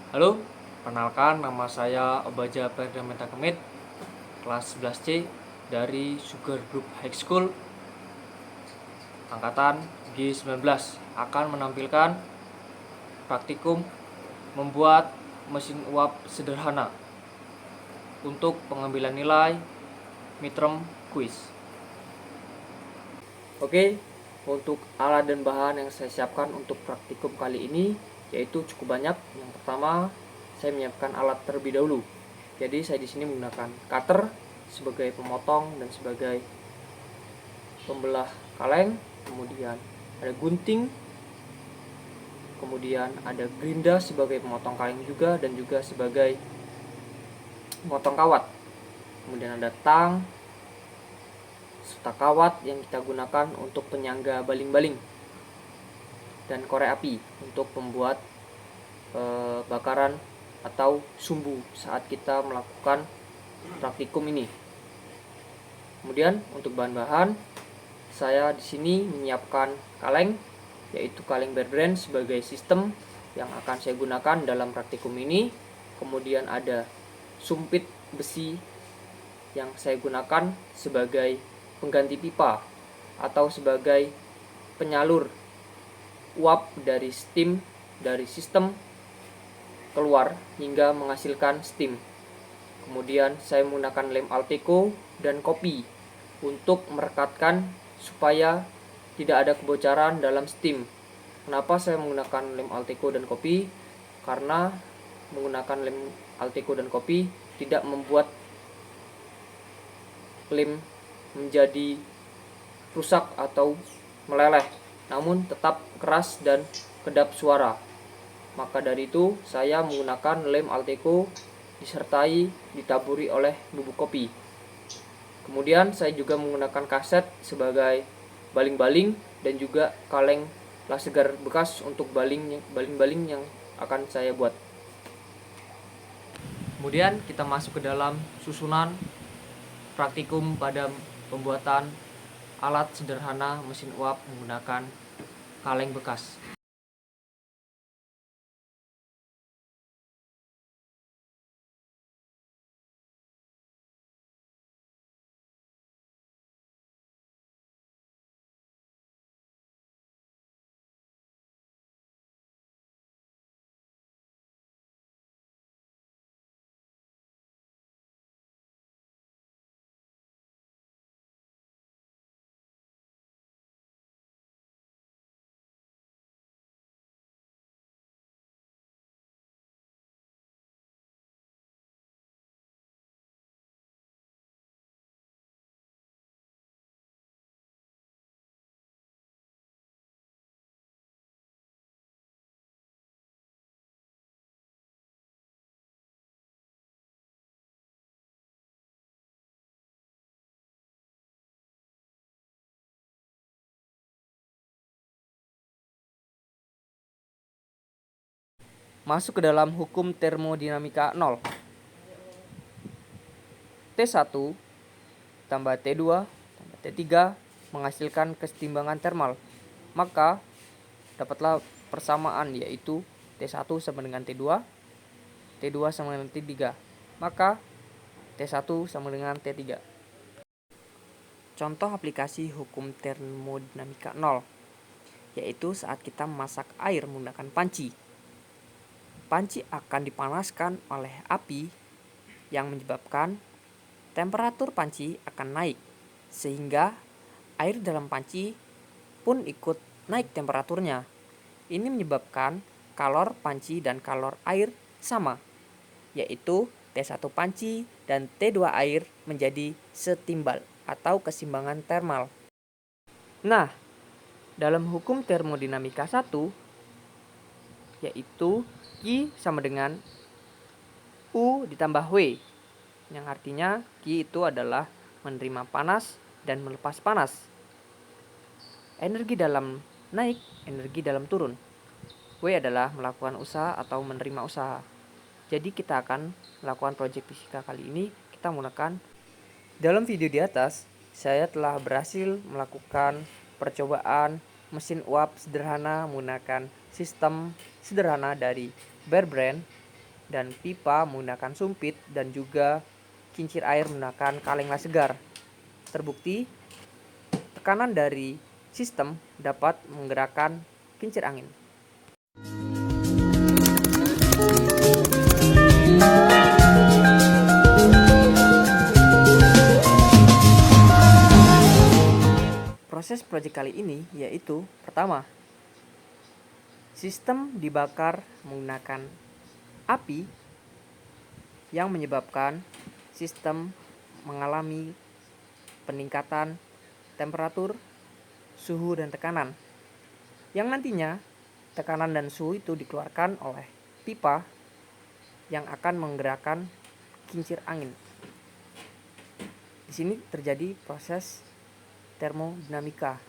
Halo, perkenalkan nama saya Obaja Perdamata Kemit, kelas 11C dari Sugar Group High School, angkatan G19, akan menampilkan praktikum membuat mesin uap sederhana untuk pengambilan nilai midterm quiz. Oke, untuk alat dan bahan yang saya siapkan untuk praktikum kali ini yaitu cukup banyak. Yang pertama, saya menyiapkan alat terlebih dahulu. Jadi saya di sini menggunakan cutter sebagai pemotong dan sebagai pembelah kaleng, kemudian ada gunting, kemudian ada gerinda sebagai pemotong kaleng juga dan juga sebagai pemotong kawat. Kemudian ada tang serta kawat yang kita gunakan untuk penyangga baling-baling dan korek api untuk membuat bakaran atau sumbu saat kita melakukan praktikum ini. Kemudian untuk bahan-bahan, saya di sini menyiapkan kaleng, yaitu kaleng Bear Brand sebagai sistem yang akan saya gunakan dalam praktikum ini. Kemudian ada sumpit besi yang saya gunakan sebagai pengganti pipa atau sebagai penyalur uap dari steam dari sistem keluar hingga menghasilkan steam. Kemudian saya menggunakan lem Alteco dan kopi untuk merekatkan supaya tidak ada kebocoran dalam steam. Kenapa saya menggunakan lem Alteco dan kopi? Karena menggunakan lem Alteco dan kopi tidak membuat lem menjadi rusak atau meleleh, namun tetap keras dan kedap suara. Maka dari itu saya menggunakan lem Alteco disertai ditaburi oleh bubuk kopi. Kemudian saya juga menggunakan kaset sebagai baling-baling dan juga kaleng lasegar bekas untuk baling-baling yang akan saya buat. Kemudian kita masuk ke dalam susunan praktikum pada pembuatan alat sederhana mesin uap menggunakan kaleng bekas. Masuk ke dalam hukum termodinamika 0. T1 tambah T2 tambah T3 menghasilkan kesetimbangan termal. Maka dapatlah persamaan, yaitu T1 sama dengan T2, T2 sama dengan T3. Maka T1 sama dengan T3. Contoh aplikasi hukum termodinamika 0, yaitu saat kita memasak air menggunakan panci. Panci akan dipanaskan oleh api yang menyebabkan temperatur panci akan naik, sehingga air dalam panci pun ikut naik temperaturnya. Ini menyebabkan kalor panci dan kalor air sama, yaitu T1 panci dan T2 air menjadi setimbal atau keseimbangan termal. Nah, dalam hukum termodinamika 1, yaitu Q sama dengan U ditambah W, yang artinya Q itu adalah menerima panas dan melepas panas. Energi dalam naik, energi dalam turun. W adalah melakukan usaha atau menerima usaha. Jadi kita akan melakukan proyek fisika kali ini, kita menggunakan. Dalam video di atas, saya telah berhasil melakukan percobaan mesin uap sederhana menggunakan sistem sederhana dari Bear Brand dan pipa menggunakan sumpit dan juga kincir air menggunakan kaleng lasegar. Terbukti, tekanan dari sistem dapat menggerakkan kincir angin. Proses proyek kali ini yaitu pertama, sistem dibakar menggunakan api yang menyebabkan sistem mengalami peningkatan temperatur, suhu, dan tekanan. Yang nantinya tekanan dan suhu itu dikeluarkan oleh pipa yang akan menggerakkan kincir angin. Di sini terjadi proses termodinamika.